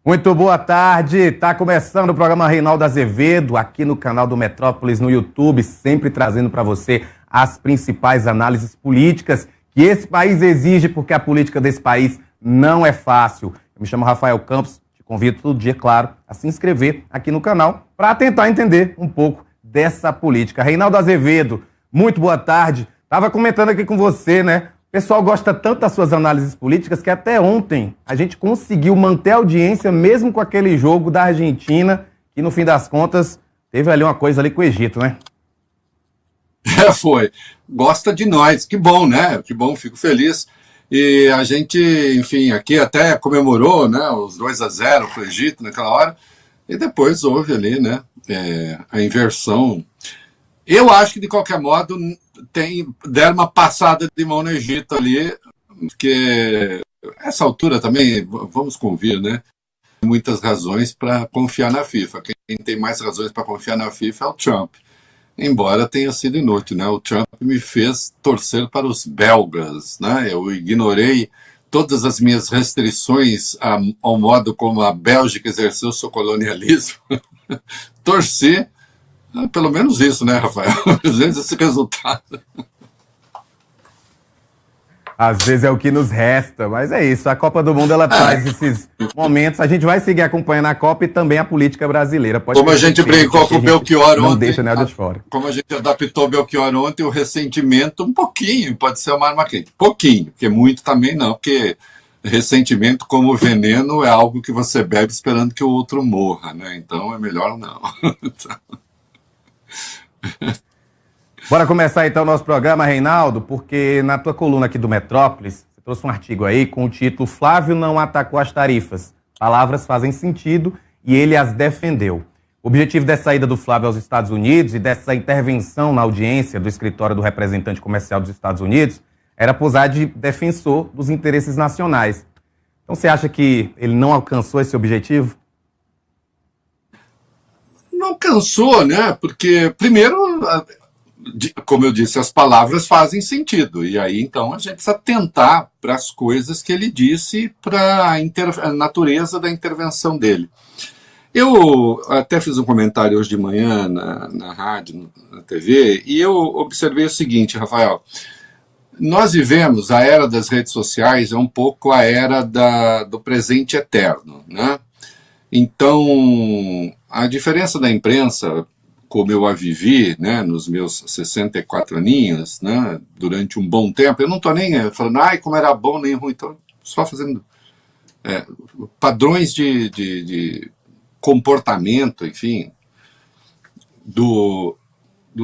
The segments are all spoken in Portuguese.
Muito boa tarde, está começando o programa Reinaldo Azevedo, aqui no canal do Metrópolis, no YouTube, sempre trazendo para você as principais análises políticas que esse país exige, porque a política desse país não é fácil. Eu me chamo Rafael Campos, te convido todo dia, claro, a se inscrever aqui no canal para tentar entender um pouco dessa política. Reinaldo Azevedo, muito boa tarde. Estava comentando aqui com você, né? O pessoal gosta tanto das suas análises políticas que até ontem a gente conseguiu manter a audiência mesmo com aquele jogo da Argentina, que no fim das contas teve ali uma coisa ali com o Egito, né? Foi. Gosta de nós. Que bom, né? Que bom, fico feliz. E a gente, enfim, aqui até comemorou, né, os 2-0 para o Egito naquela hora. E depois houve ali, né, a inversão. Eu acho que, de qualquer modo, deram uma passada de mão no Egito ali, porque essa altura também, vamos convir, né? Muitas razões para confiar na FIFA. Quem tem mais razões para confiar na FIFA é o Trump. Embora tenha sido inútil, né? O Trump me fez torcer para os belgas, né? Eu ignorei todas as minhas restrições ao modo como a Bélgica exerceu seu colonialismo. Torci, pelo menos isso, né, Rafael? Às vezes esse resultado. Às vezes é o que nos resta, mas é isso. A Copa do Mundo ela traz esses momentos. A gente vai seguir acompanhando a Copa e também a política brasileira. Pode como a gente brincou com o Belchior ontem. Não deixa nada de fora. Como a gente adaptou o Belchior ontem, o ressentimento, um pouquinho, pode ser uma arma quente. Pouquinho, porque muito também não, porque ressentimento, como veneno, é algo que você bebe esperando que o outro morra, né? Então é melhor não. Bora começar então o nosso programa, Reinaldo, porque na tua coluna aqui do Metrópolis, você trouxe um artigo aí com o título Flávio não atacou as tarifas. Palavras fazem sentido e ele as defendeu. O objetivo dessa ida do Flávio aos Estados Unidos e dessa intervenção na audiência do escritório do representante comercial dos Estados Unidos era posar de defensor dos interesses nacionais. Então você acha que ele não alcançou esse objetivo? Não alcançou, né? Porque, primeiro, como eu disse, as palavras fazem sentido. E aí, então, a gente precisa tentar para as coisas que ele disse, para a natureza da intervenção dele. Eu até fiz um comentário hoje de manhã na rádio, na TV, e eu observei o seguinte, Rafael. Nós vivemos, a era das redes sociais é um pouco a era do presente eterno, né? Então, a diferença da imprensa, como eu a vivi, né, nos meus 64 aninhos, né, durante um bom tempo, eu não estou nem falando, ai, como era bom nem ruim, estou só fazendo padrões de comportamento, enfim, do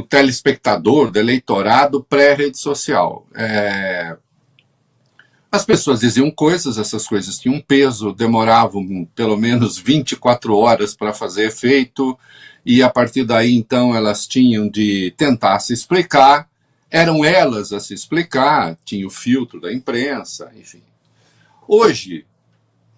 telespectador, do eleitorado pré-rede social. As pessoas diziam coisas, essas coisas tinham peso, demoravam pelo menos 24 horas para fazer efeito, e a partir daí, então, elas tinham de tentar se explicar, eram elas a se explicar, tinha o filtro da imprensa, enfim. Hoje,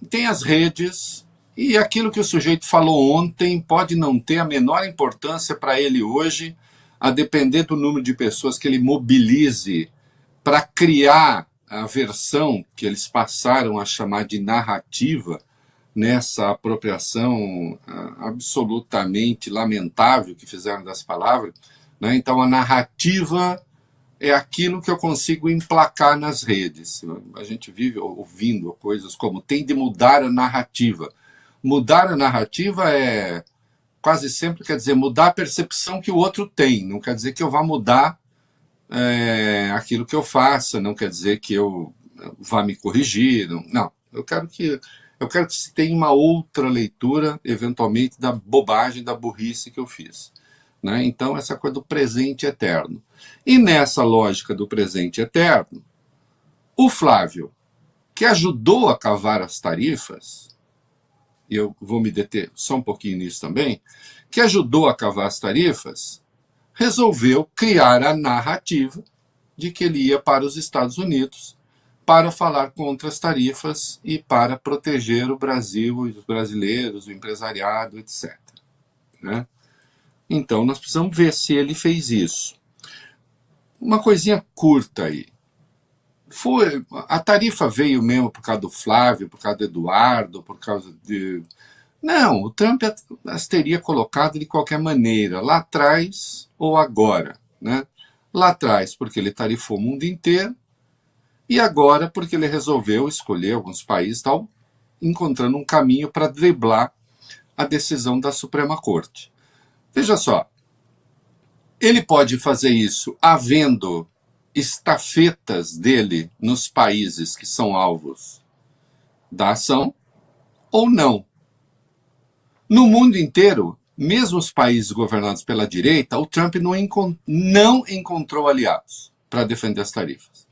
tem as redes, e aquilo que o sujeito falou ontem pode não ter a menor importância para ele hoje, a depender do número de pessoas que ele mobilize para criar a versão que eles passaram a chamar de narrativa, nessa apropriação absolutamente lamentável que fizeram das palavras, né? Então, a narrativa é aquilo que eu consigo emplacar nas redes. A gente vive ouvindo coisas como tem de mudar a narrativa. Mudar a narrativa quase sempre quer dizer mudar a percepção que o outro tem, não quer dizer que eu vá mudar aquilo que eu faça, não quer dizer que eu vá me corrigir, não. Eu quero que se tenha uma outra leitura, eventualmente, da bobagem, da burrice que eu fiz, né? Então, essa coisa do presente eterno. E nessa lógica do presente eterno, o Flávio, que ajudou a cavar as tarifas, e eu vou me deter só um pouquinho nisso também, que ajudou a cavar as tarifas, resolveu criar a narrativa de que ele ia para os Estados Unidos para falar contra as tarifas e para proteger o Brasil, os brasileiros, o empresariado, etc. Né? Então, nós precisamos ver se ele fez isso. Uma coisinha curta aí. a tarifa veio mesmo por causa do Flávio, por causa do Eduardo, por causa de... Não, o Trump as teria colocado de qualquer maneira, lá atrás ou agora, né? Lá atrás, porque ele tarifou o mundo inteiro, e agora, porque ele resolveu escolher alguns países, tal, encontrando um caminho para driblar a decisão da Suprema Corte. Veja só, ele pode fazer isso havendo estafetas dele nos países que são alvos da ação, ou não. No mundo inteiro, mesmo os países governados pela direita, o Trump não encontrou aliados para defender as tarifas.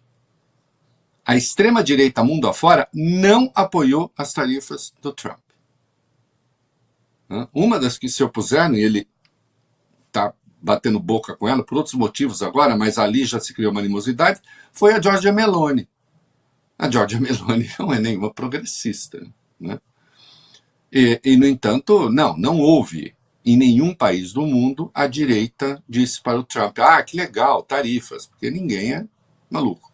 A extrema-direita mundo afora não apoiou as tarifas do Trump. Uma das que se opuseram, e ele está batendo boca com ela por outros motivos agora, mas ali já se criou uma animosidade, foi a Giorgia Meloni. A Giorgia Meloni não é nenhuma progressista, né? E, no entanto, não houve em nenhum país do mundo a direita disse para o Trump, que legal, tarifas, porque ninguém é maluco.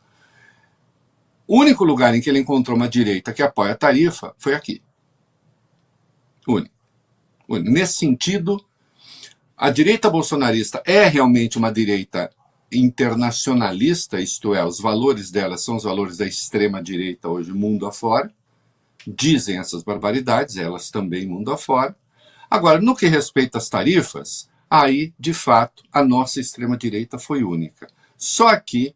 O único lugar em que ele encontrou uma direita que apoia a tarifa foi aqui. Único. Nesse sentido, a direita bolsonarista é realmente uma direita internacionalista, isto é, os valores dela são os valores da extrema-direita hoje, mundo afora. Dizem essas barbaridades, elas também mundo afora. Agora, no que respeita às tarifas, aí, de fato, a nossa extrema-direita foi única. Só aqui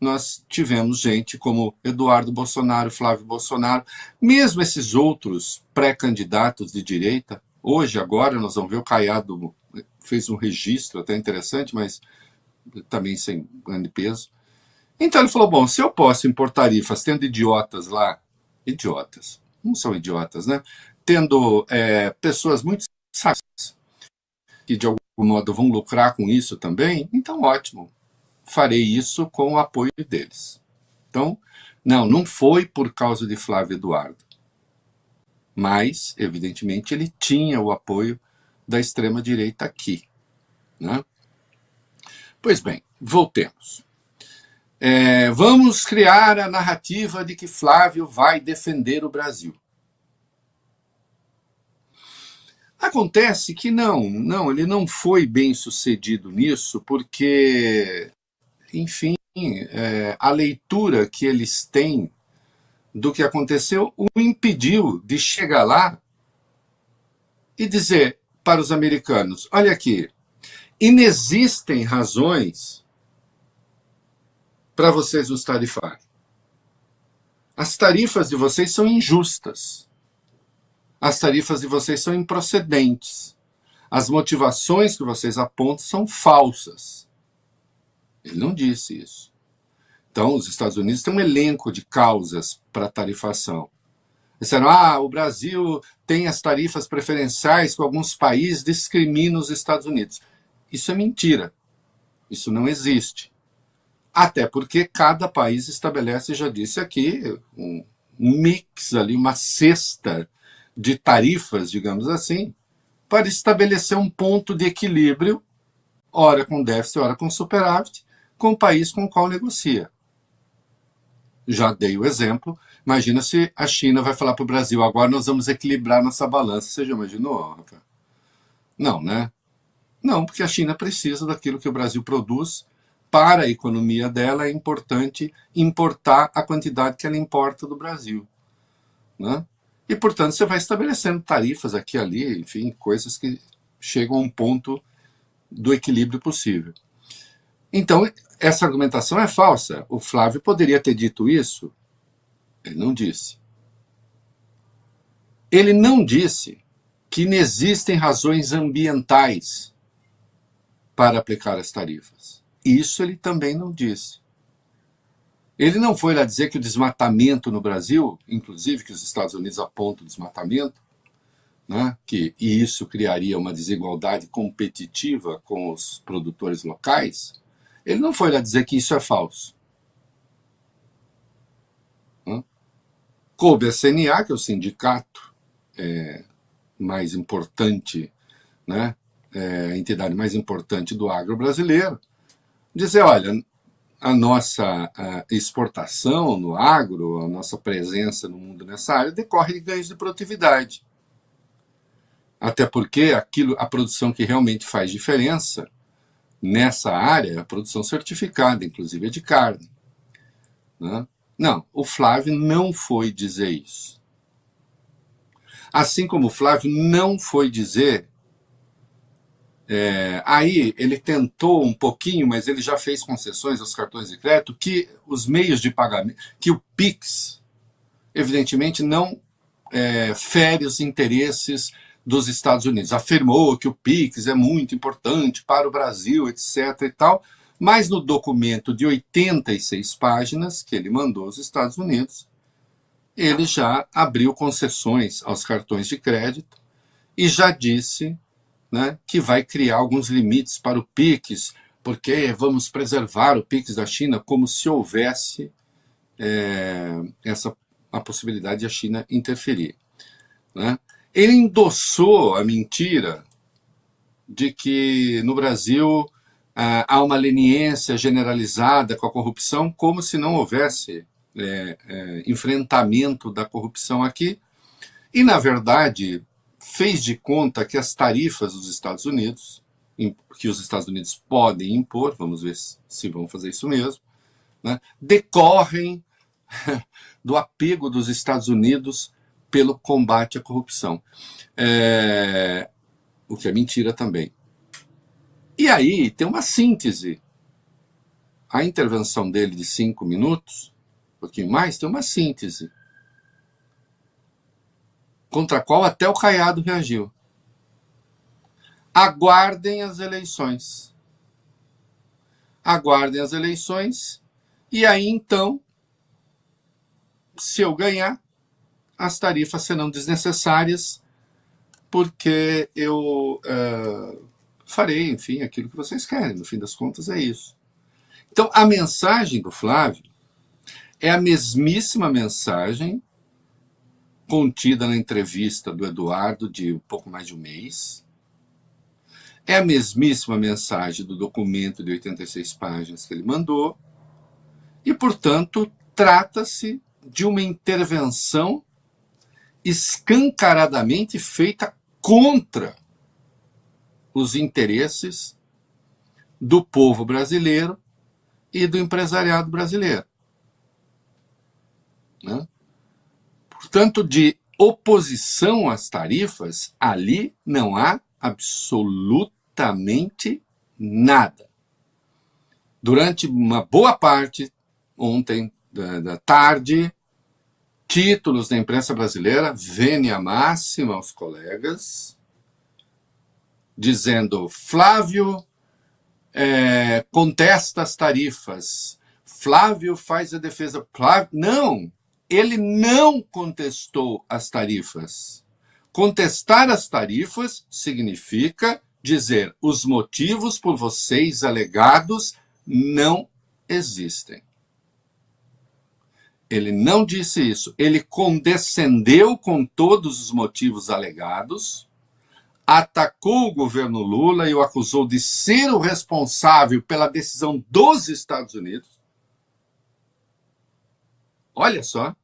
nós tivemos gente como Eduardo Bolsonaro, Flávio Bolsonaro, mesmo esses outros pré-candidatos de direita. Hoje, agora, nós vamos ver o Caiado fez um registro até interessante, mas também sem grande peso. Então ele falou, bom, se eu posso impor tarifas tendo idiotas lá, idiotas, não são idiotas, né? Tendo pessoas muito sábias que de algum modo vão lucrar com isso também, então ótimo, farei isso com o apoio deles. Então, não foi por causa de Flávio Eduardo, mas, evidentemente, ele tinha o apoio da extrema-direita aqui, né? Pois bem, voltemos. Vamos criar a narrativa de que Flávio vai defender o Brasil. Acontece que não, ele não foi bem sucedido nisso, porque, enfim, a leitura que eles têm do que aconteceu o impediu de chegar lá e dizer para os americanos, olha aqui, inexistem razões para vocês nos tarifarem. As tarifas de vocês são injustas. As tarifas de vocês são improcedentes. As motivações que vocês apontam são falsas. Ele não disse isso. Então, os Estados Unidos têm um elenco de causas para tarifação. Disseram, o Brasil tem as tarifas preferenciais que alguns países discriminam os Estados Unidos. Isso é mentira. Isso não existe. Até porque cada país estabelece, já disse aqui, um mix ali, uma cesta de tarifas, digamos assim, para estabelecer um ponto de equilíbrio, ora com déficit, ora com superávit, com o país com o qual negocia. Já dei o exemplo. Imagina se a China vai falar para o Brasil, agora nós vamos equilibrar nossa balança. Você já imaginou, Rafael? Não, né? Não, porque a China precisa daquilo que o Brasil produz. Para a economia dela é importante importar a quantidade que ela importa do Brasil, né? E, portanto, você vai estabelecendo tarifas aqui e ali, enfim, coisas que chegam a um ponto do equilíbrio possível. Então, essa argumentação é falsa. O Flávio poderia ter dito isso. Ele não disse. Ele não disse que não existem razões ambientais para aplicar as tarifas. Isso ele também não disse. Ele não foi lá dizer que o desmatamento no Brasil, inclusive que os Estados Unidos apontam o desmatamento, né, e isso criaria uma desigualdade competitiva com os produtores locais, ele não foi lá dizer que isso é falso. Coube a CNA, que é o sindicato mais importante, né, a entidade mais importante do agro brasileiro, dizer, olha, a nossa exportação no agro, a nossa presença no mundo nessa área, decorre de ganhos de produtividade. Até porque a produção que realmente faz diferença nessa área é a produção certificada, inclusive a de carne. Né? Não, o Flávio não foi dizer isso. Assim como o Flávio não foi dizer... aí ele tentou um pouquinho, mas ele já fez concessões aos cartões de crédito, que os meios de pagamento, que o PIX, evidentemente, não fere os interesses dos Estados Unidos. Afirmou que o PIX é muito importante para o Brasil, etc. e tal, mas no documento de 86 páginas que ele mandou aos Estados Unidos, ele já abriu concessões aos cartões de crédito e já disse, né, que vai criar alguns limites para o PIX, porque vamos preservar o PIX da China, como se houvesse a possibilidade de a China interferir. Né? Ele endossou a mentira de que no Brasil há uma leniência generalizada com a corrupção, como se não houvesse enfrentamento da corrupção aqui, e, na verdade, fez de conta que as tarifas dos Estados Unidos, que os Estados Unidos podem impor, vamos ver se vão fazer isso mesmo, né, decorrem do apego dos Estados Unidos pelo combate à corrupção. O que é mentira também. E aí tem uma síntese. A intervenção dele de 5 minutos, um pouquinho mais, tem uma síntese, contra a qual até o Caiado reagiu. Aguardem as eleições. Aguardem as eleições, e aí então, se eu ganhar, as tarifas serão desnecessárias, porque eu farei, enfim, aquilo que vocês querem. No fim das contas, é isso. Então, a mensagem do Flávio é a mesmíssima mensagem contida na entrevista do Eduardo de um pouco mais de um mês. É a mesmíssima mensagem do documento de 86 páginas que ele mandou. E, portanto, trata-se de uma intervenção escancaradamente feita contra os interesses do povo brasileiro e do empresariado brasileiro. Né? Portanto, de oposição às tarifas, ali não há absolutamente nada. Durante uma boa parte, ontem da tarde, títulos da imprensa brasileira, vênia máxima aos colegas, dizendo: Flávio contesta as tarifas, Flávio faz a defesa. Não, ele não contestou as tarifas. Contestar as tarifas significa dizer: os motivos por vocês alegados não existem. Ele não disse isso. Ele condescendeu com todos os motivos alegados, atacou o governo Lula e o acusou de ser o responsável pela decisão dos Estados Unidos. Olha só.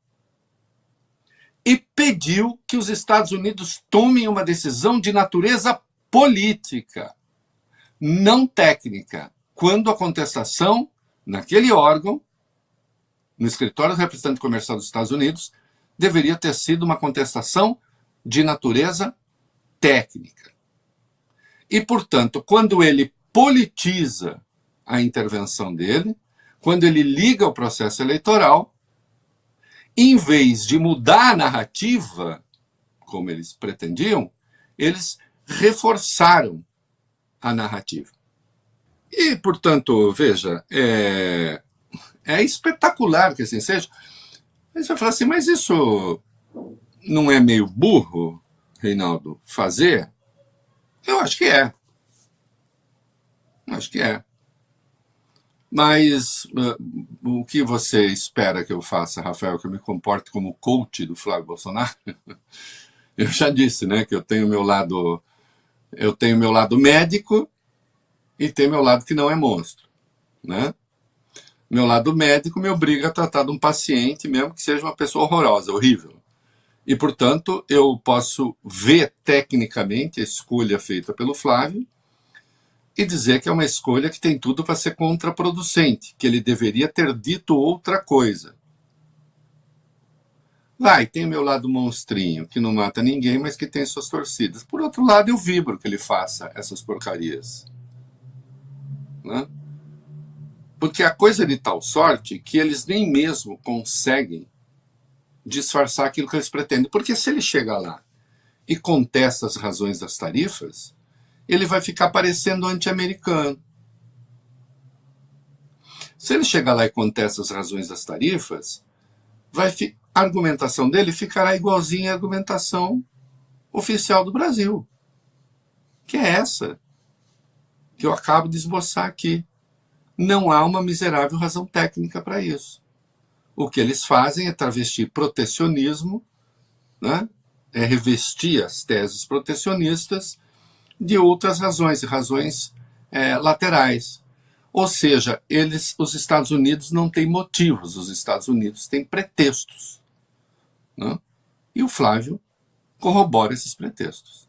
E pediu que os Estados Unidos tomem uma decisão de natureza política, não técnica, quando a contestação naquele órgão, no escritório do representante comercial dos Estados Unidos, deveria ter sido uma contestação de natureza técnica. E, portanto, quando ele politiza a intervenção dele, quando ele liga o processo eleitoral, em vez de mudar a narrativa, como eles pretendiam, eles reforçaram a narrativa. E, portanto, veja, é espetacular que assim seja. Aí você vai falar assim, mas isso não é meio burro, Reinaldo, fazer? Eu acho que é. Acho que é. Mas o que você espera que eu faça, Rafael? Que eu me comporte como coach do Flávio Bolsonaro? Eu já disse, né, que eu tenho meu lado médico e tenho meu lado que não é monstro, né? Meu lado médico me obriga a tratar de um paciente, mesmo que seja uma pessoa horrorosa, horrível. E, portanto, eu posso ver tecnicamente a escolha feita pelo Flávio e dizer que é uma escolha que tem tudo para ser contraproducente, que ele deveria ter dito outra coisa. Vai, tem o meu lado monstrinho, que não mata ninguém, mas que tem suas torcidas. Por outro lado, eu vibro que ele faça essas porcarias. Né? Porque a coisa é de tal sorte que eles nem mesmo conseguem disfarçar aquilo que eles pretendem. Porque se ele chegar lá e contesta as razões das tarifas, ele vai ficar parecendo anti-americano. Se ele chegar lá e contesta as razões das tarifas, a argumentação dele ficará igualzinha à argumentação oficial do Brasil, que é essa que eu acabo de esboçar aqui. Não há uma miserável razão técnica para isso. O que eles fazem é travestir protecionismo, né? É revestir as teses protecionistas de outras razões, razões laterais. Ou seja, os Estados Unidos não têm motivos, os Estados Unidos têm pretextos. Né? E o Flávio corrobora esses pretextos.